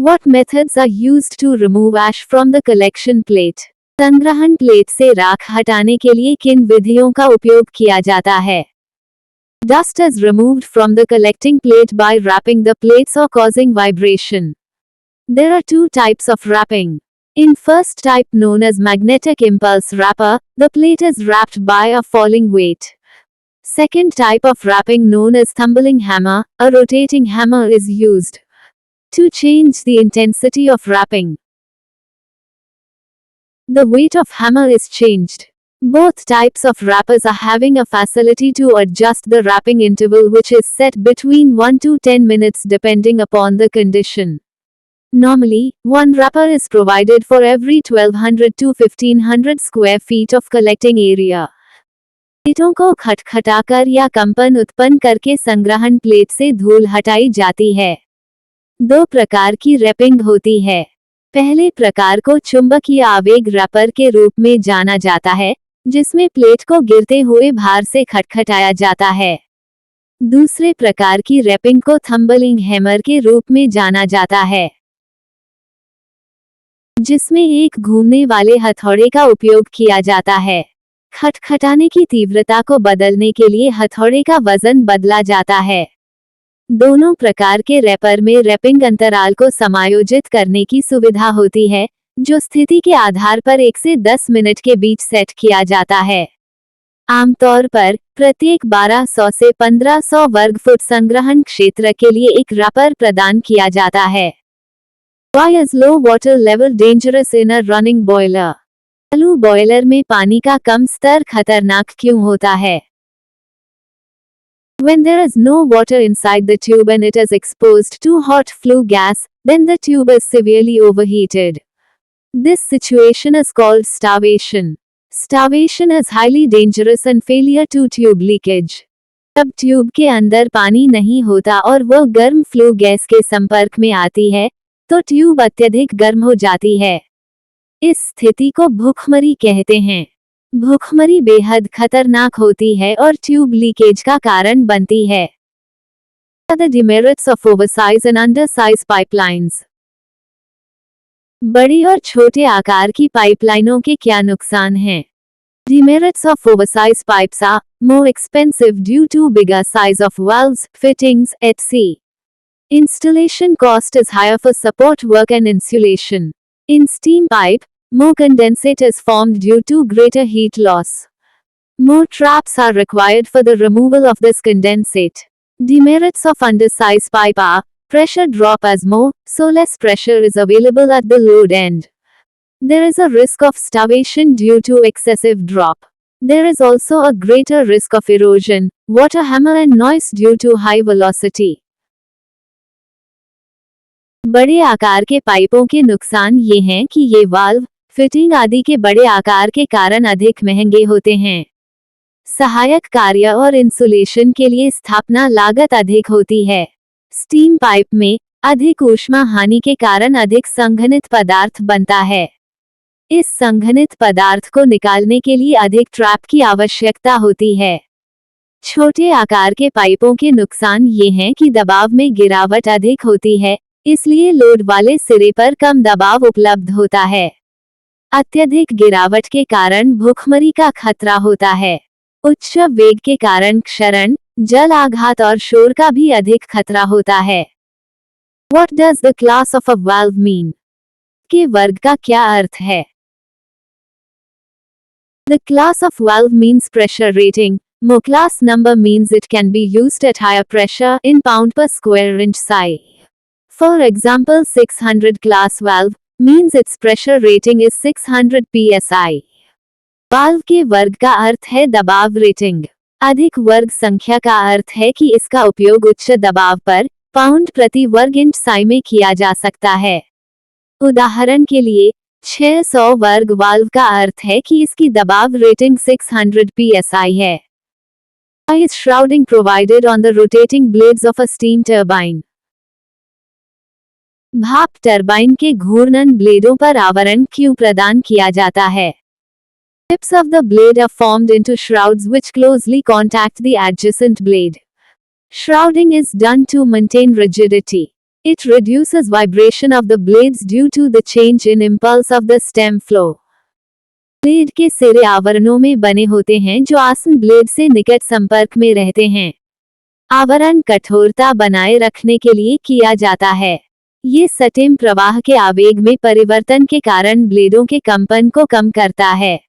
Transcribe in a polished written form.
What methods are used to remove ash from the collection plate? संग्रहण plate से राख हटाने के लिए किन विधियों का उपयोग किया जाता है? Dust is removed from the collecting plate by wrapping the plates or causing vibration. There are two types of wrapping. In first type, known as magnetic impulse wrapper, the plate is wrapped by a falling weight. Second type of wrapping, known as tumbling hammer, a rotating hammer is used to change the intensity of wrapping. The weight of hammer is changed. Both types of wrappers are having a facility to adjust the wrapping interval, which is set between 1 to 10 minutes depending upon the condition. Normally, one wrapper is provided for every 1200 to 1500 square feet of collecting area. प्लेटों को खटखटाकर या कंपन उत्पन्न करके संग्रहण plate से धूल हटाई जाती है। दो प्रकार की रैपिंग होती है। पहले प्रकार को चुंबकीय आवेग रैपर के रूप में जाना जाता है, जिसमें प्लेट को गिरते हुए भार से खटखटाया जाता है। दूसरे प्रकार की रैपिंग को थंबलिंग हैमर के रूप में जाना जाता है, जिसमें एक घूमने वाले हथौड़े का उपयोग किया जाता है। खटखटाने की तीव्रता को बदलने के लिए हथौड़े का वजन बदला जाता है। दोनों प्रकार के रैपर में रैपिंग अंतराल को समायोजित करने की सुविधा होती है, जो स्थिति के आधार पर 1 से 10 मिनट के बीच सेट किया जाता है। आमतौर पर प्रत्येक 1200 से 1500 वर्ग फुट संग्रहण क्षेत्र के लिए एक रैपर प्रदान किया जाता है। Why is low water level dangerous in a running boiler? चालू बॉयलर में पानी का कम स्तर खतरनाक क्यों होता है? When there is no water inside the tube and it is exposed to hot flue gas, then the tube is severely overheated. This situation is called starvation. Starvation is highly dangerous and failure to tube leakage. जब tube के अंदर पानी नहीं होता और वह गर्म flue gas के संपर्क में आती है, तो ट्यूब अत्यधिक गर्म हो जाती है। इस स्थिति को भूखमरी कहते हैं। भूखमरी बेहद खतरनाक होती है और ट्यूब लीकेज का कारण बनती है। The demerits of oversize and undersize pipelines. बड़ी और छोटे आकार की पाइपलाइनों के क्या नुकसान हैं? Demerits of oversize pipes are more expensive due to bigger size of valves, fittings, etc. Installation cost is higher for support work and insulation. In steam pipe, more condensate is formed due to greater heat loss. More traps are required for the removal of this condensate. Demerits of undersize pipe are pressure drop is more, so less pressure is available at the load end. There is a risk of starvation due to excessive drop. There is also a greater risk of erosion, water hammer and noise due to high velocity. बड़े आकार के पाइपों के नुकसान ये हैं कि ये वाल्व, फिटिंग आदि के बड़े आकार के कारण अधिक महंगे होते हैं। सहायक कार्य और इंसुलेशन के लिए स्थापना लागत अधिक होती है। स्टीम पाइप में अधिक ऊष्मा हानि के कारण अधिक संघनित पदार्थ बनता है। इस संघनित पदार्थ को निकालने के लिए अधिक ट्रैप की आवश्यकता होती है। छोटे आकार के पाइपों के नुकसान ये हैं कि दबाव में गिरावट अधिक होती है, इसलिए लोड वाले सिरे पर कम दबाव उपलब्ध होता है। अत्यधिक गिरावट के कारण भूखमरी का खतरा होता है। उच्च वेग के कारण क्षरण, जल आघात और शोर का भी अधिक खतरा होता है। What does the class of a valve mean? के वर्ग का क्या अर्थ है? The class of valve means pressure rating. Mo class number means it can be used at higher pressure in pound per square inch psi. For example, 600 class valve means its pressure rating is 600 psi. Valve के वर्ग का अर्थ है दबाव rating. अधिक वर्ग संख्या का अर्थ है कि इसका उपयोग उच्च दबाव पर पाउंड प्रति वर्ग इंच साई में किया जा सकता है। उदाहरण के लिए 600 वर्ग वाल्व का अर्थ है कि इसकी दबाव रेटिंग 600 psi है। Why is shrouding provided on the rotating blades of a steam turbine? भाप टरबाइन के घूर्णन ब्लेडों पर आवरण क्यों प्रदान किया जाता है? Tips of the blade are formed into shrouds which closely contact the adjacent blade. Shrouding is done to maintain rigidity. It reduces vibration of the blades due to the change in impulse of the stem flow. Blade के सिरे आवरणों में बने होते हैं जो आसन blade से निकट संपर्क में रहते हैं। आवरण कठोरता बनाए रखने के लिए किया जाता है। ये स्टेम प्रवाह के आवेग में परिवर्तन के कारण ब्लेडों के कंपन को कम करता है।